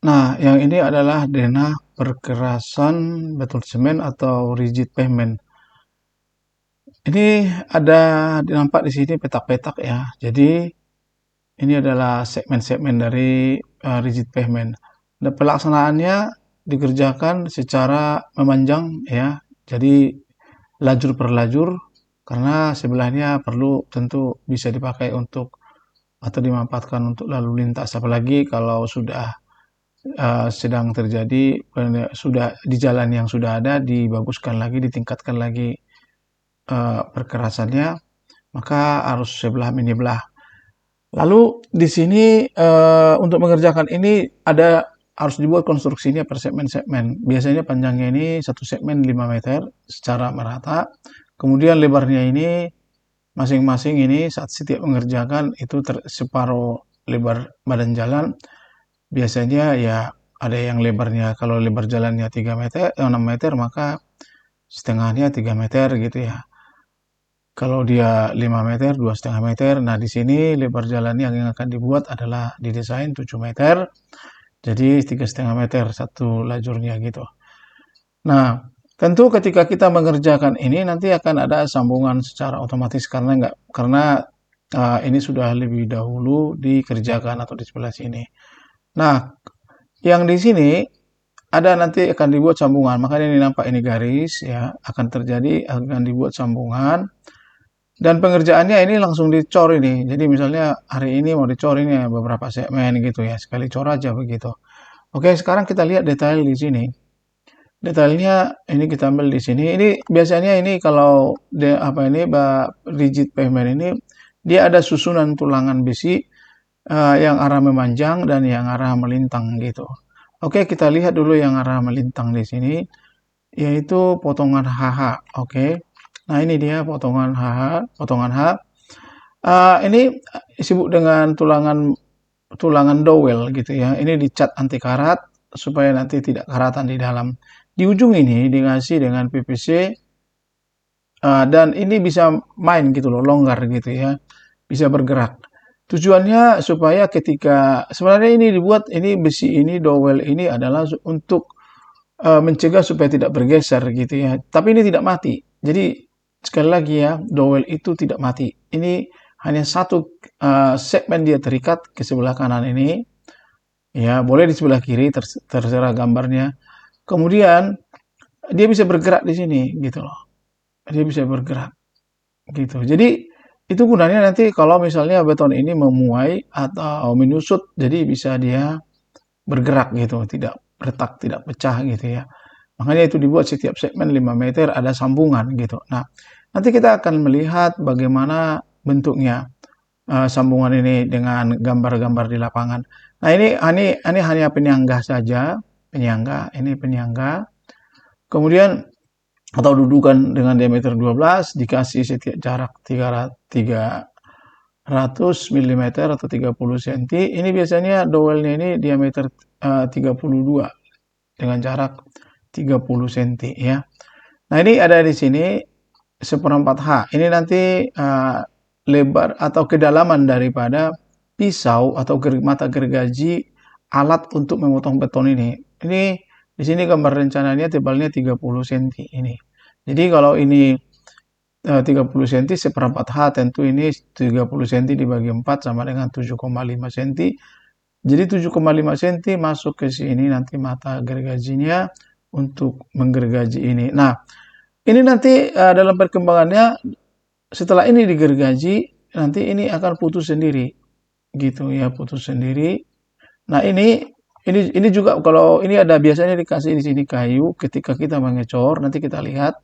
Nah, yang ini adalah denah perkerasan beton semen atau rigid pavement. Ini ada nampak di sini petak-petak ya. Jadi ini adalah segmen-segmen dari rigid pavement. Dan pelaksanaannya dikerjakan secara memanjang ya. Jadi lajur per lajur karena sebelahnya perlu tentu bisa dipakai untuk atau dimanfaatkan untuk lalu lintas, apalagi kalau sudah sedang terjadi sudah di jalan yang sudah ada dibaguskan lagi, ditingkatkan lagi perkerasannya, maka harus sebelah menibelah. Lalu di sini untuk mengerjakan ini harus dibuat konstruksinya per segmen-segmen. Biasanya panjangnya ini satu segmen 5 meter secara merata. Kemudian lebarnya ini masing-masing ini saat setiap mengerjakan itu separuh lebar badan jalan. Biasanya ya ada yang lebarnya, kalau lebar jalannya 3 meter, 6 meter, maka setengahnya 3 meter gitu ya. Kalau dia 5 meter, 2,5 meter. Nah, di sini lebar jalan yang akan dibuat adalah didesain 7 meter. Jadi 3,5 meter satu lajurnya gitu. Nah, tentu ketika kita mengerjakan ini nanti akan ada sambungan secara otomatis karena ini sudah lebih dahulu dikerjakan atau di sebelah sini. Nah, yang di sini ada nanti akan dibuat sambungan. Makanya ini nampak ini garis ya, akan dibuat sambungan. Dan pengerjaannya ini langsung dicor ini. Jadi misalnya hari ini mau dicor ini ya, beberapa segmen gitu ya. Sekali cor aja begitu. Oke, sekarang kita lihat detail di sini. Detailnya ini kita ambil di sini. Ini biasanya ini kalau rigid pavement ini dia ada susunan tulangan besi yang arah memanjang dan yang arah melintang gitu. Oke, kita lihat dulu yang arah melintang di sini, yaitu potongan HH. Oke, nah ini dia potongan HH, potongan H. Ini disebut dengan tulangan dowel gitu ya. Ini dicat anti karat supaya nanti tidak karatan di dalam. Di ujung ini dikasih dengan PVC dan ini bisa main gitu loh, longgar gitu ya, bisa bergerak. Tujuannya supaya ketika sebenarnya ini dibuat, ini besi ini dowel ini adalah untuk mencegah supaya tidak bergeser gitu ya. Tapi ini tidak mati. Jadi sekali lagi ya, dowel itu tidak mati. Ini hanya satu segmen dia terikat ke sebelah kanan ini. Ya, boleh di sebelah kiri terserah gambarnya. Kemudian dia bisa bergerak di sini gitu loh. Dia bisa bergerak gitu. Jadi itu gunanya nanti kalau misalnya beton ini memuai atau menyusut, jadi bisa dia bergerak gitu, tidak retak, tidak pecah gitu ya. Makanya itu dibuat setiap segmen 5 meter ada sambungan gitu. Nah, nanti kita akan melihat bagaimana bentuknya sambungan ini dengan gambar-gambar di lapangan. Nah, ini hanya penyangga saja, penyangga, ini penyangga. Kemudian atau dudukan dengan diameter 12 dikasih setiap jarak 300 mm atau 30 cm. Ini biasanya dowelnya ini diameter 32 dengan jarak 30 cm ya. Nah, ini ada di sini seperempat H. Ini nanti lebar atau kedalaman daripada pisau atau mata gergaji alat untuk memotong beton ini. Ini di sini gambar rencananya tebalnya 30 cm ini. Jadi kalau ini 30 cm seperempat H, tentu ini 30 cm dibagi 4 sama dengan 7,5 cm. Jadi 7,5 cm masuk ke sini nanti mata gergajinya untuk menggergaji ini. Nah, ini nanti dalam perkembangannya setelah ini digergaji nanti ini akan putus sendiri gitu ya, putus sendiri. Nah, ini juga kalau ini ada biasanya dikasih di sini kayu ketika kita mengecor, nanti kita lihat.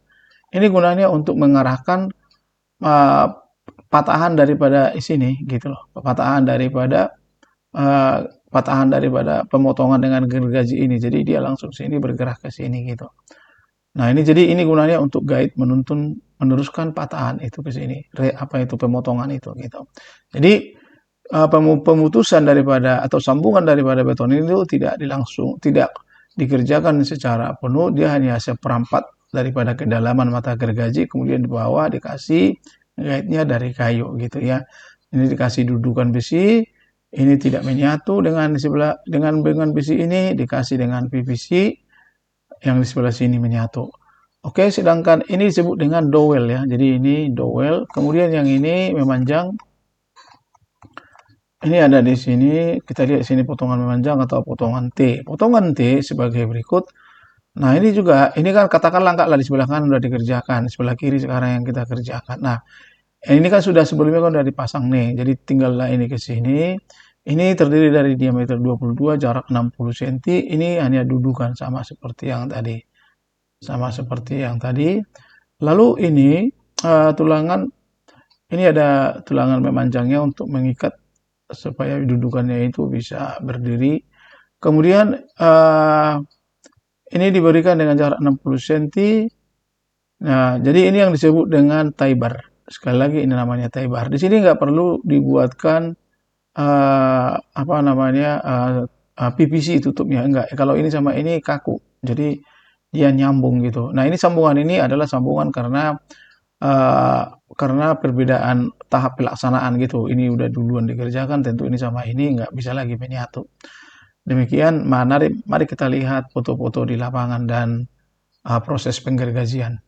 Ini gunanya untuk mengarahkan uh, patahan daripada sini gitu loh. Uh, patahan daripada pemotongan dengan gergaji ini. Jadi dia langsung sini bergerak ke sini gitu. Nah, ini gunanya untuk guide meneruskan patahan itu ke sini. Apa itu pemotongan itu gitu. Jadi pemutusan daripada atau sambungan daripada beton itu tidak dikerjakan secara penuh, dia hanya seperempat daripada kedalaman mata gergaji, kemudian di bawah dikasih guide-nya dari kayu gitu ya. Ini dikasih dudukan besi, ini tidak menyatu dengan sebelah dengan besi ini, dikasih dengan PVC yang di sebelah sini menyatu. Oke, sedangkan ini disebut dengan dowel ya. Jadi ini dowel. Kemudian yang ini memanjang. Ini ada di sini. Kita lihat sini potongan memanjang atau potongan T. Potongan T sebagai berikut. Nah, ini juga, ini kan katakanlah enggak lah di sebelah kanan sudah dikerjakan, sebelah kiri sekarang yang kita kerjakan. Nah, ini kan sudah sebelumnya kan sudah dipasang nih, jadi tinggallah ini ke sini. Ini terdiri dari diameter 22, jarak 60 cm. Ini hanya dudukan sama seperti yang tadi. Sama seperti yang tadi. Lalu ini tulangan, ini ada tulangan memanjangnya untuk mengikat supaya dudukannya itu bisa berdiri. Kemudian ini diberikan dengan jarak 60 cm. Nah, jadi ini yang disebut dengan tie bar. Sekali lagi ini namanya tie bar. Di sini nggak perlu dibuatkan apa namanya PVC tutupnya, enggak. Kalau ini sama ini kaku, jadi dia nyambung gitu. Nah, ini sambungan ini adalah sambungan karena perbedaan tahap pelaksanaan gitu. Ini udah duluan dikerjakan, tentu ini sama ini nggak bisa lagi menyatu. Demikian, mari kita lihat foto-foto di lapangan dan proses penggergajian.